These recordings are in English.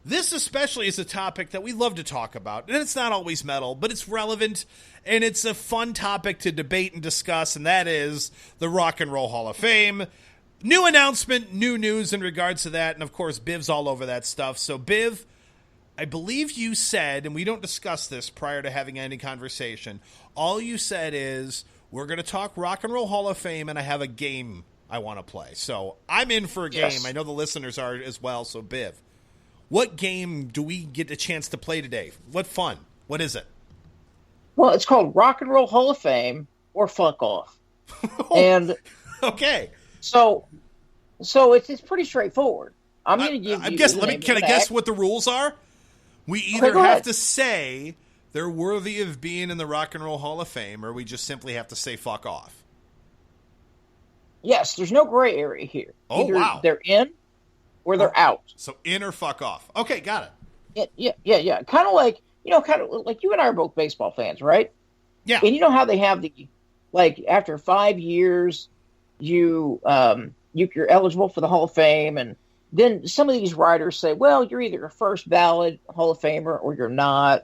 This especially is a topic that we love to talk about. And it's not always metal, but it's relevant, and it's a fun topic to debate and discuss, and that is the Rock and Roll Hall of Fame. New announcement, new news in regards to that, and of course, Biv's all over that stuff. So, Biv, I believe you said, and we don't discuss this prior to having any conversation, all you said is, we're going to talk Rock and Roll Hall of Fame, and I have a game I want to play. So, I'm in for a game. Yes. I know the listeners are as well, so Biv. What game do we get a chance to play today? What fun? What is it? Well, it's called Rock and Roll Hall of Fame or Fuck Off. And okay. So it's pretty straightforward. I'm going to give you. Can I guess what the rules are? We either have to say they're worthy of being in the Rock and Roll Hall of Fame, or we just simply have to say fuck off. Yes, there's no gray area here. Oh, Either wow. They're in or they're out. So in or fuck off. Okay, got it. Yeah. Kind of like you and I are both baseball fans, right? Yeah. And you know how they have after 5 years, you're eligible for the Hall of Fame, and then some of these writers say, well, you're either a first ballot Hall of Famer or you're not.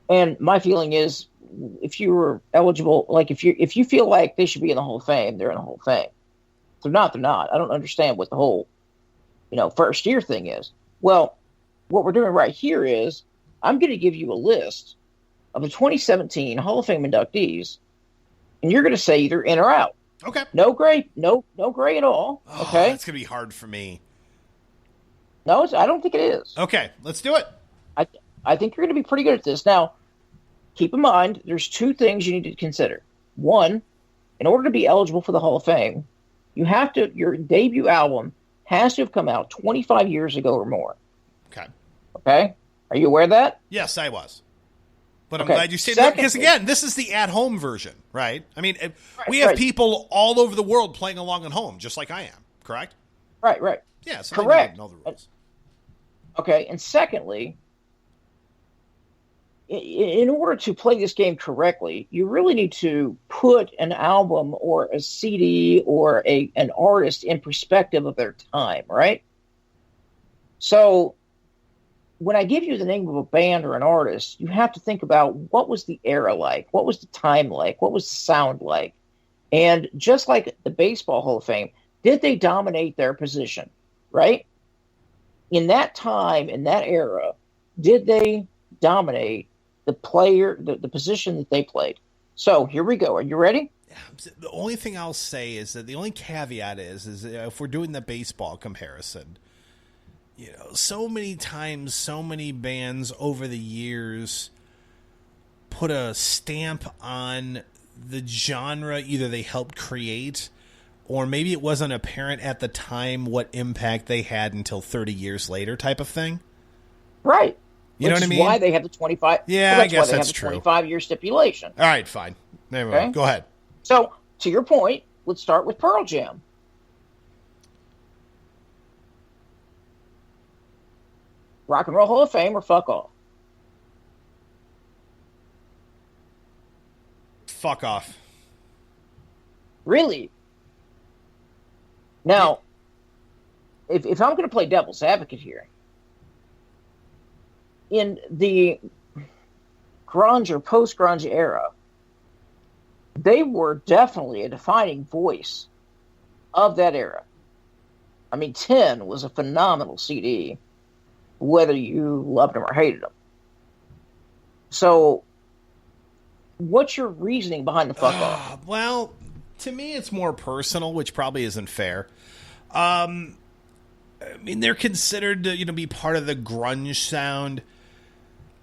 And my feeling is, if you were eligible, if you feel like they should be in the Hall of Fame, they're in the Hall of Fame. If they're not, they're not. I don't understand what the whole, first year thing is. Well, what we're doing right here is I'm going to give you a list of the 2017 Hall of Fame inductees, and you're going to say either in or out. Okay. No gray at all. Oh, okay. That's going to be hard for me. No, I don't think it is. Okay, let's do it. I think you're going to be pretty good at this. Now, keep in mind, there's two things you need to consider. One, in order to be eligible for the Hall of Fame, your debut album has to have come out 25 years ago or more. Okay. Okay? Are you aware of that? Yes, I was. But Okay. I'm glad you said that, because, again, this is the at-home version, right? I mean, we have people all over the world playing along at home, just like I am, correct? Right. Yeah, so correct. I know the rules. Okay, and secondly, in order to play this game correctly, you really need to put an album or a CD or an artist in perspective of their time, right? So when I give you the name of a band or an artist, you have to think about what was the era like? What was the time like? What was the sound like? And just like the Baseball Hall of Fame, did they dominate their position, right? In that time, in that era, did they dominate the player, the position that they played? So here we go. Are you ready? The only thing I'll say is that the only caveat is if we're doing the baseball comparison, so many times, so many bands over the years put a stamp on the genre either they helped create, or maybe it wasn't apparent at the time what impact they had until 30 years later type of thing. Right. You know what I mean? Why they have the 25. Yeah, well, I guess that's true. true. 25-year stipulation. All right, fine. Anyway, Go ahead. So, to your point, let's start with Pearl Jam. Rock and Roll Hall of Fame or fuck off? Fuck off. Really? Now, if I'm going to play devil's advocate here, in the grunge or post-grunge era, they were definitely a defining voice of that era. I mean, 10 was a phenomenal CD, whether you loved them or hated them. So, what's your reasoning behind the fuck off? Well, to me, it's more personal, which probably isn't fair. I mean, they're considered to, be part of the grunge sound.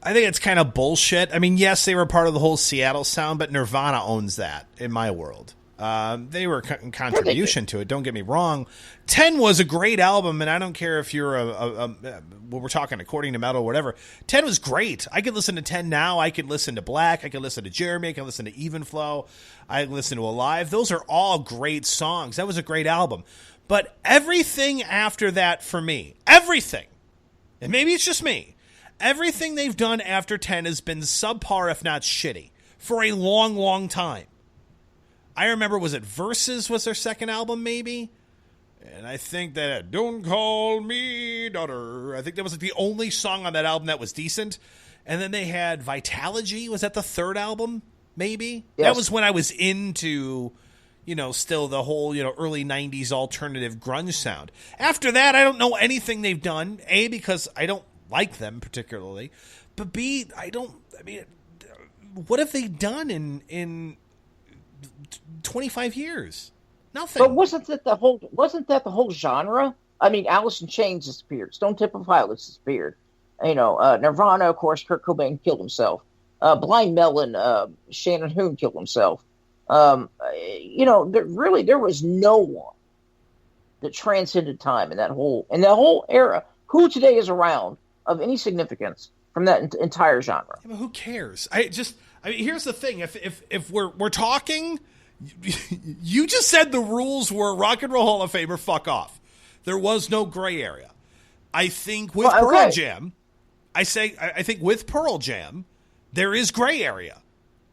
I think it's kind of bullshit. I mean, yes, they were part of the whole Seattle sound, but Nirvana owns that in my world. They were a contribution to it. Don't get me wrong. 10 was a great album, and I don't care if you're what we're talking according to metal or whatever. 10 was great. I could listen to 10 now. I could listen to Black. I could listen to Jeremy. I could listen to Even Flow. I could listen to Alive. Those are all great songs. That was a great album. But everything after that for me, everything, and maybe it's just me, everything they've done after 10 has been subpar, if not shitty, for a long, long time. I remember, was it Versus was their second album, maybe? And I think that Don't Call Me Daughter, I think that was like the only song on that album that was decent. And then they had Vitalogy. Was that the third album? Maybe? Yes. That was when I was into, still the whole, early 90s alternative grunge sound. After that, I don't know anything they've done. A, because I don't like them particularly. But B, what have they done in 25 years? Nothing. But wasn't that the whole genre? I mean, Alice in Chains disappeared. Stone Temple Pilots disappeared. Nirvana, of course, Kurt Cobain killed himself. Blind Melon, Shannon Hoon killed himself. There was no one that transcended time in that whole era. Who today is around of any significance from that entire genre? Yeah, but who cares? Here's the thing: if we're talking, you just said the rules were Rock and Roll Hall of Famer. Fuck off. There was no gray area. I think with Pearl Jam, I think with Pearl Jam, there is gray area,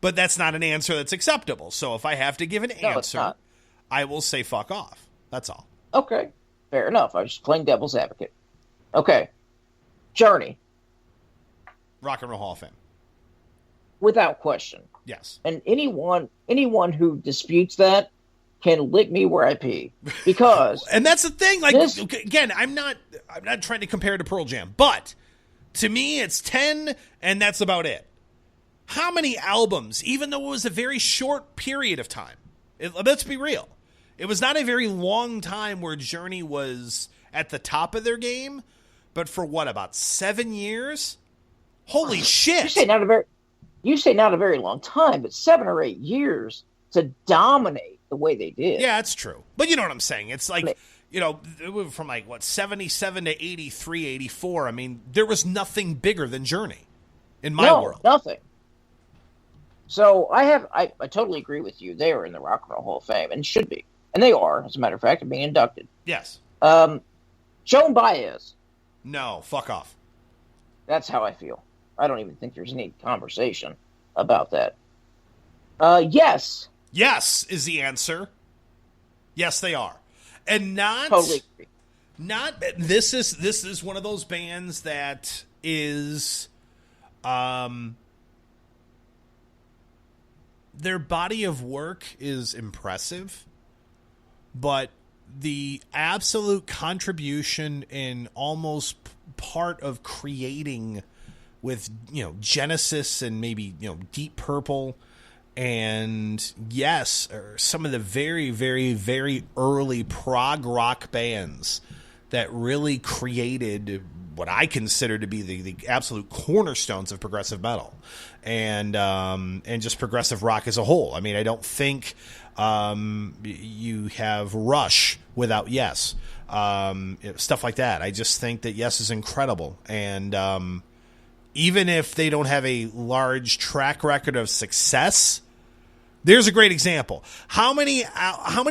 but that's not an answer that's acceptable. So if I have to give an answer, I will say fuck off. That's all. Okay, fair enough. I was just playing devil's advocate. Okay, Journey. Rock and Roll Hall of Fame. Without question. Yes. And anyone who disputes that can lick me where I pee. Because and that's the thing. Like, again, I'm not trying to compare to Pearl Jam, but to me it's 10 and that's about it. How many albums, even though it was a very short period of time, let's be real, it was not a very long time where Journey was at the top of their game, but for what, about 7 years? Holy shit. You say not a very long time, but 7 or 8 years to dominate the way they did. Yeah, that's true. But you know what I'm saying? It's like, from 77 to 83, 84. I mean, there was nothing bigger than Journey in my world. Nothing. So I totally agree with you. They are in the Rock and Roll Hall of Fame and should be. And they are, as a matter of fact, being inducted. Yes. Joan Baez. No, fuck off. That's how I feel. I don't even think there's any conversation about that. Yes. Yes is the answer. Yes, they are. And not totally agree. This is one of those bands that is their body of work is impressive, but the absolute contribution in almost part of creating with, Genesis and maybe, Deep Purple and yes, or some of the very, very, very early prog rock bands that really created what I consider to be the absolute cornerstones of progressive metal and just progressive rock as a whole. I mean, I don't think you have Rush without Yes, stuff like that. I just think that Yes is incredible. And even if they don't have a large track record of success, there's a great example. How many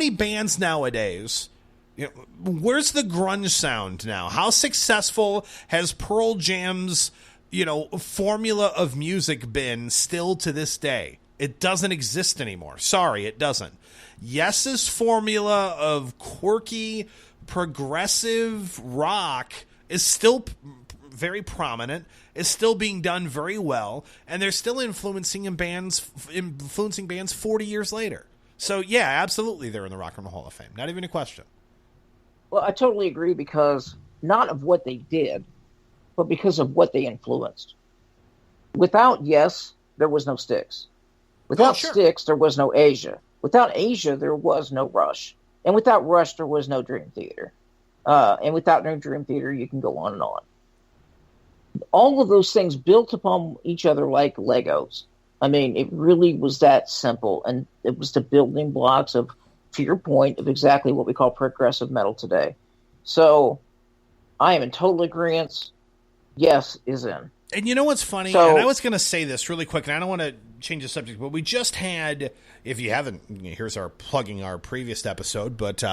bands nowadays, where's the grunge sound now? How successful has Pearl Jam's, formula of music been still to this day? It doesn't exist anymore. Sorry, it doesn't. Yes's formula of quirky, progressive rock is still very prominent, is still being done very well, and they're still influencing bands 40 years later. So yeah, absolutely, they're in the Rock and Roll Hall of Fame. Not even a question. Well, I totally agree, because not of what they did, but because of what they influenced. Without Yes, there was no Styx. Without Styx, there was no Asia. Without Asia, there was no Rush. And without Rush, there was no Dream Theater. And without no Dream Theater, you can go on and on. All of those things built upon each other like Legos. I mean, it really was that simple. And it was the building blocks of, to your point, of exactly what we call progressive metal today. So I am in total agreement. Yes is in. And you know what's funny? And I was going to say this really quick, and I don't want to change the subject, but we just had, if you haven't, here's our plugging our previous episode, but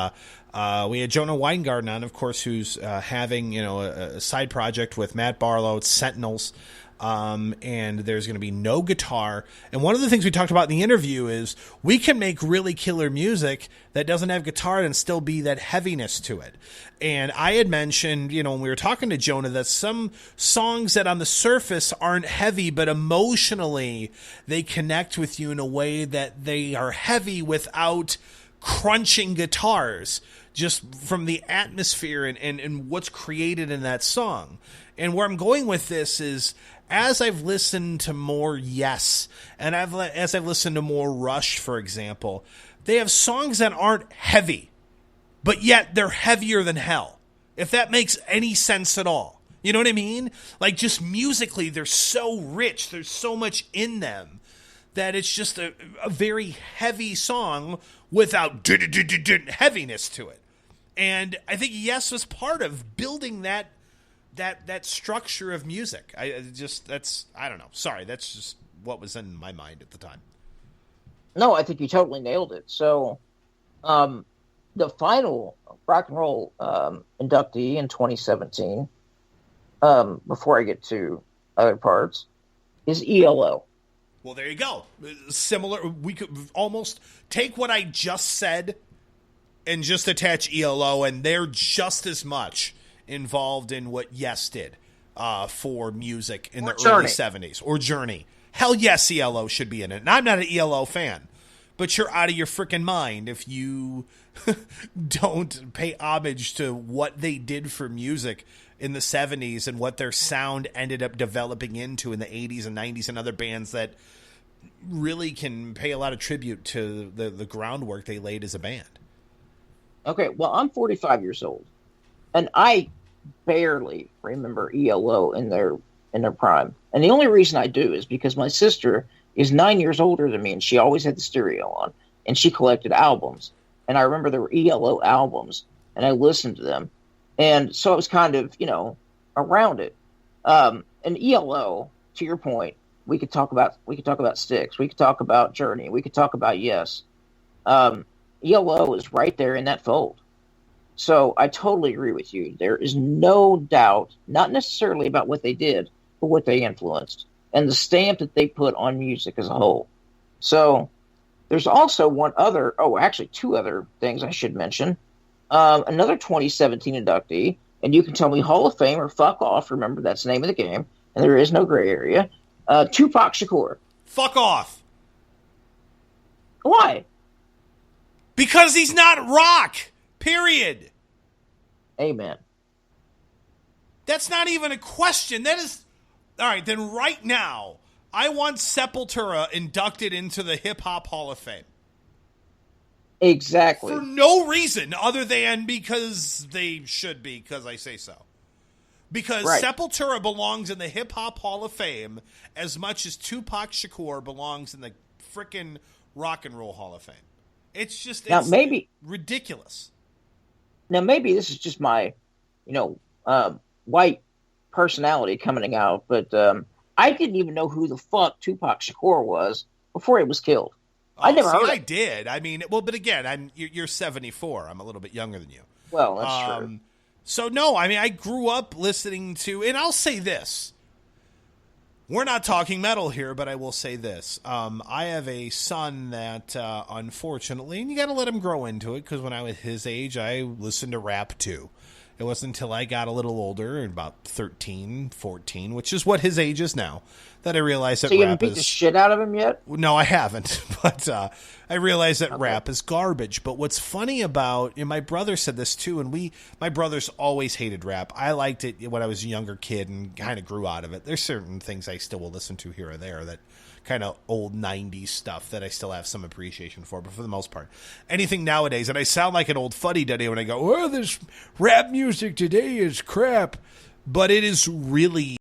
we had Jonah Weingarten on, of course, who's having, a side project with Matt Barlow, it's Sentinels. And there's going to be no guitar. And one of the things we talked about in the interview is we can make really killer music that doesn't have guitar and still be that heaviness to it. And I had mentioned, when we were talking to Jonah, that some songs that on the surface aren't heavy, but emotionally they connect with you in a way that they are heavy without crunching guitars, just from the atmosphere and what's created in that song. And where I'm going with this is, as I've listened to more Yes, and as I've listened to more Rush, for example, they have songs that aren't heavy, but yet they're heavier than hell, if that makes any sense at all. You know what I mean? Like, just musically, they're so rich, there's so much in them, that it's just a very heavy song without heaviness to it. And I think Yes was part of building that structure of music. I don't know. Sorry, that's just what was in my mind at the time. No, I think you totally nailed it. So, the final rock and roll inductee in 2017, before I get to other parts, is ELO. Well, there you go. Similar. We could almost take what I just said and just attach ELO, and they're just as much involved in what Yes did for music in the early 70s. Or Journey. Hell yes, ELO should be in it. And I'm not an ELO fan, but you're out of your freaking mind if you don't pay homage to what they did for music in the 70s and what their sound ended up developing into in the 80s and 90s, and other bands that really can pay a lot of tribute to the groundwork they laid as a band. Okay, well, I'm 45 years old, and I barely remember ELO in their prime. And the only reason I do is because my sister is 9 years older than me, and she always had the stereo on, and she collected albums. And I remember there were ELO albums, and I listened to them. And so I was kind of, around it. And ELO, to your point, we could talk about Styx, we could talk about Journey, we could talk about Yes. ELO is right there in that fold. So I totally agree with you. There is no doubt, not necessarily about what they did, but what they influenced and the stamp that they put on music as a whole. So there's also two other things I should mention. Another 2017 inductee, and you can tell me Hall of Fame or fuck off. Remember, that's the name of the game, and there is no gray area. Tupac Shakur. Fuck off. Why? Because he's not rock. Period. Amen. That's not even a question. That is... All right, then right now, I want Sepultura inducted into the Hip Hop Hall of Fame. Exactly. For no reason other than because they should be, because I say so. Because right. Sepultura belongs in the Hip Hop Hall of Fame as much as Tupac Shakur belongs in the frickin' Rock and Roll Hall of Fame. It's ridiculous. Now, maybe this is just my, white personality coming out, but I didn't even know who the fuck Tupac Shakur was before he was killed. I never heard. I did. I mean, but again, you're 74. I'm a little bit younger than you. Well, that's true. So no, I mean, I grew up listening to, and I'll say this. We're not talking metal here, but I will say this. I have a son that, unfortunately, and you got to let him grow into it, because when I was his age, I listened to rap too. It wasn't until I got a little older, about 13, 14, which is what his age is now, that I realized that rap is... So you haven't beat the shit out of him yet? No, I haven't. But I realized that rap is garbage. But what's funny about... And my brother said this too, and my brothers always hated rap. I liked it when I was a younger kid and kind of grew out of it. There's certain things I still will listen to here or there, that kind of old 90s stuff that I still have some appreciation for, but for the most part, anything nowadays, and I sound like an old fuddy-duddy when I go, this rap music today is crap, but it is really